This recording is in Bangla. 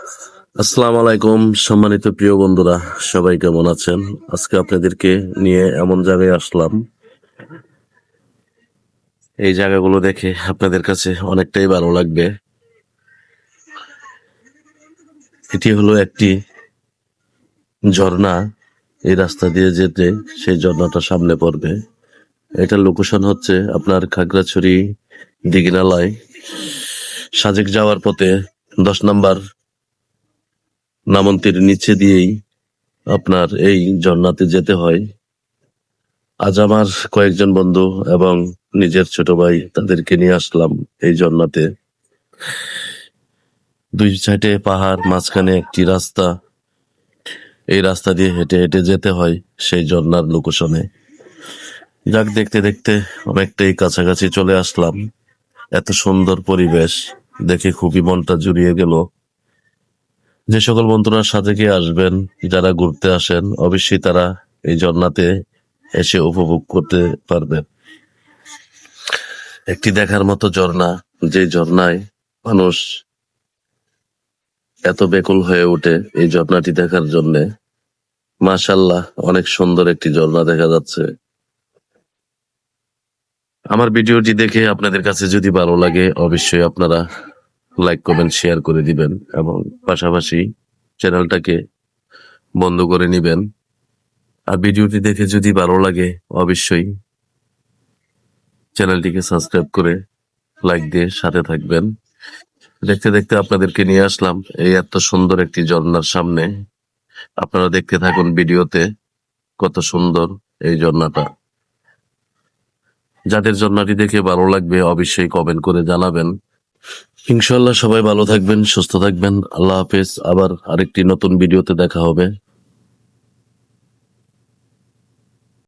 আসসালামু আলাইকুম, সম্মানিত প্রিয় বন্ধুরা, সবাই কেমন আছেন? আজকে আপনাদেরকে নিয়ে এমন জায়গায় আসলাম, এই জায়গাগুলো দেখে আপনাদের কাছে অনেকটাই ভালো লাগবে। এটি হলো একটি ঝর্ণা। এই রাস্তা দিয়ে যেতে সেই ঝর্ণাটা সামনে পড়বে। এটার লোকেশন হচ্ছে আপনার খাগড়াছড়ি দিঘিনালায় সাজেক যাওয়ার পথে 10 নম্বর নামন্তির নিচে দিয়েই আপনার এই ঝর্ণাতে যেতে হয়। আজ আমার কয়েকজন বন্ধু এবং নিজের ছোট ভাই তাদেরকে নিয়ে আসলাম এই ঝর্ণাতে। দুই সাইডে পাহাড়, মাঝখানে একটি রাস্তা। এই রাস্তা দিয়ে হেঁটে হেঁটে যেতে হয় সেই ঝর্ণার লোকেশনে। যাক, দেখতে দেখতে অনেকটাই কাছাকাছি চলে আসলাম। এত সুন্দর পরিবেশ দেখে খুবই মনটা জুড়িয়ে গেল। যে সকল বন্ধুরা সাজেকে আসবেন, যারা ঘুরতে আসেন, অবশ্যই তারা এই ঝর্ণাতে এসে উপভোগ করতে পারবেন। একটি দেখার মতো ঝর্ণা, যে ঝর্ণায় মানুষ এত ব্যাকুল হয়ে ওঠে এই ঝর্ণাটি দেখার জন্যে। মাশাআল্লাহ, অনেক সুন্দর একটি ঝর্ণা দেখা যাচ্ছে। আমার ভিডিওটি দেখে আপনাদের কাছে যদি ভালো লাগে, অবশ্যই আপনারা লাইক, কমেন্ট, শেয়ার করে দিবেন এবং পাশাপাশি চ্যানেলটাকে বন্ধ করে নিবেন। আর ভিডিওটি দেখে যদি ভালো লাগে, অবশ্যই চ্যানেলটিকে সাবস্ক্রাইব করে লাইক দিয়ে সাথে থাকবেন। দেখতে দেখতে আপনাদেরকে নিয়ে আসলাম এই এত সুন্দর একটি ঝর্ণার সামনে। আপনারা দেখতে থাকুন ভিডিওতে কত সুন্দর এই ঝর্ণাটা। যাদের ঝর্ণাটি দেখে ভালো লাগবে অবশ্যই কমেন্ট করে জানাবেন। ইনশাআল্লাহ সবাই ভালো থাকবেন, সুস্থ থাকবেন। আল্লাহ হাফেজ। আবার আরেকটি নতুন ভিডিওতে দেখা হবে।